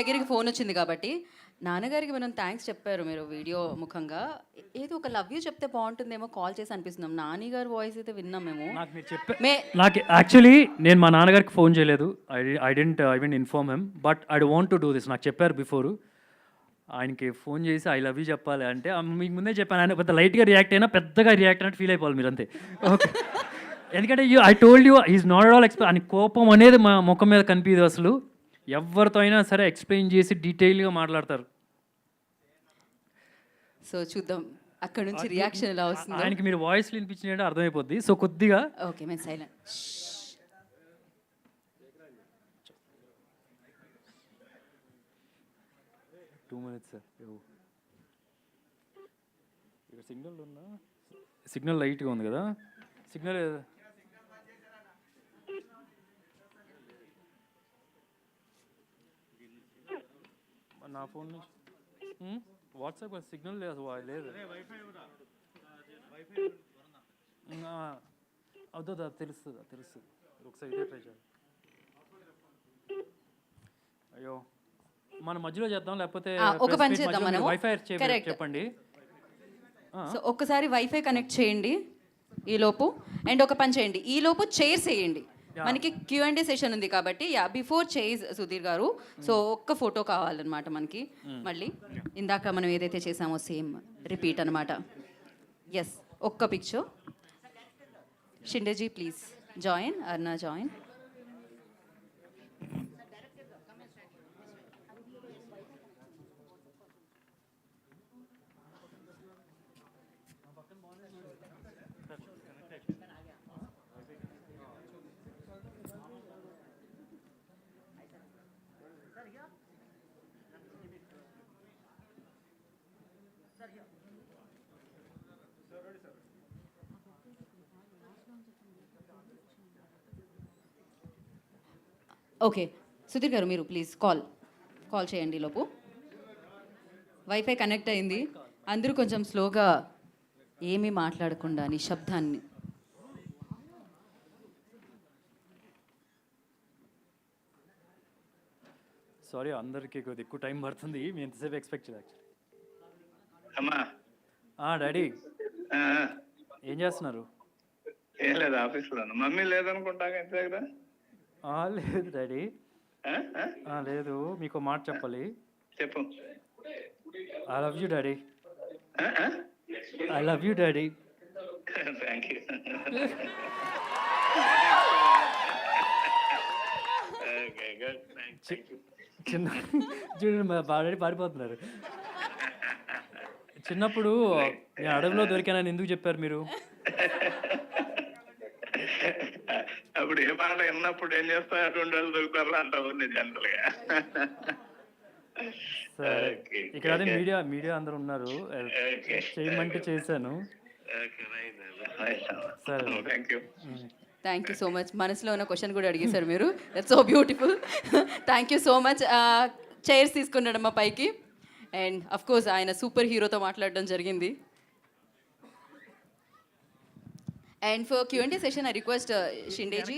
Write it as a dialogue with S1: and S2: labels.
S1: దగ్గరికి ఫోన్ వచ్చింది కాబట్టి నాన్నగారికి మనం థ్యాంక్స్ చెప్పారు మీరు వీడియో ముఖంగా. ఏదో ఒక లవ్ యూ చెప్తే బాగుంటుందేమో కాల్ చేసి అనిపిస్తున్నాం. నాని గారి వాయిస్ అయితే విన్నాం మేము.
S2: నాకు మీరు చెప్పే
S1: మే
S2: నాకు యాక్చువల్లీ నేను మా నాన్నగారికి ఫోన్ చేయలేదు. I didn't inform him, but I want to do this. నాకు చెప్పారు బిఫోరు. ఆయనకి ఫోన్ చేసి ఐ లవ్ యూ చెప్పాలి అంటే మీకు ముందే చెప్పాను. ఆయన పెద్ద లైట్గా రియాక్ట్ అయినా పెద్దగా రియాక్ట్ అయినట్టు ఫీల్ అయిపోవాలి మీరు అంతే. ఓకే, ఎందుకంటే I told you is not all అని కోపం అనేది మా ముఖం మీద కనిపించదు అసలు. ఎవరితో అయినా సరే ఎక్స్ప్లెయిన్ చేసి డీటెయిల్గా మాట్లాడతారు.
S1: సో చూద్దాం అక్కడ నుంచి రియాక్షన్ ఎలా వస్తుంది.
S2: ఆయనకి మీరు వాయిస్లో వినిపించినట్టు అర్థమైపోద్ది. సో కొద్దిగా
S1: ఓకే మేము సైలెంట్.
S2: 2 minutes sir. ఇక్కడ సిగ్నల్ ఉన్నా, సిగ్నల్ లైట్గా ఉంది కదా. సిగ్నల్ నా ఫోన్ నుంచి వాట్సాప్ సిగ్నల్ లేదు. అవుతుందా? తెలుస్తుంది ఒకసారి ఇదే ట్రై చేయాలి. అయ్యో, మన మధ్యలో చేద్దాం లేకపోతే
S1: ఒక పని చేద్దాం మనం.
S2: వైఫై చెప్పండి.
S1: సో ఒక్కసారి వైఫై కనెక్ట్ చేయండి ఈ లోపు. అండ్ ఒక పని చేయండి, ఈ లోపు చైర్స్ వేయండి. మనకి Q&A సెషన్ ఉంది కాబట్టి బిఫోర్ చైర్స్ సుధీర్ గారు. సో ఒక్క ఫోటో కావాలన్నమాట మనకి. మళ్ళీ ఇందాక మనం ఏదైతే చేసామో సేమ్ రిపీట్ అనమాట. ఎస్, ఒక్క picture. షిండేజీ please join. అర్నా join. Okay Sudheer గారు మీరు ప్లీజ్ కాల్ చేయండి లోపు. వైఫై కనెక్ట్ అయింది. అందరూ కొంచెం స్లోగా, ఏమీ మాట్లాడకుండా నిశ్శబ్దాన్ని.
S2: సారీ, అందరికీ కొద్దిగా ఎక్కువ టైం పడుతుంది. మేము ఎంతసేపు ఎక్స్పెక్ట్ చేయలేదు
S3: అమ్మా.
S2: డాడీ ఏం చేస్తున్నారు?
S3: ఏం లేదు, ఆఫీస్లో. మమ్మీ లేదనుకుంటా ఇంటి దగ్గర.
S2: లేదు డాడీ, లేదు. మీకు మాట చెప్పాలి.
S3: చెప్పు.
S2: I love you daddy. I love you daddy.
S3: Thank you.
S2: చిన్న చూడండి, మా డాడీ పారిపోతున్నారు. చిన్నప్పుడు నేను అడవిలో దొరికానని ఎందుకు చెప్పారు మీరు?
S3: అప్పుడు ఏ మాట విన్నప్పుడు ఏం చేస్తా, అటువంటి వాళ్ళు దొరుకుతారు అంటావు జనరల్ గా.
S2: సరే, ఇక్కడ అదే మీడియా అందరూ ఉన్నారు, చేయమంటే చేశాను. సరే,
S1: థ్యాంక్ యూ సో మచ్. మనసులో ఉన్న క్వశ్చన్ కూడా అడిగేశారు మీరు. That's so beautiful. Thank you so much. Chairs తీసుకున్నాడు మా పైకి. అండ్ అఫ్ కోర్స్ ఆయన సూపర్ హీరోతో మాట్లాడడం జరిగింది. And for Q&A session I request షిండేజీ.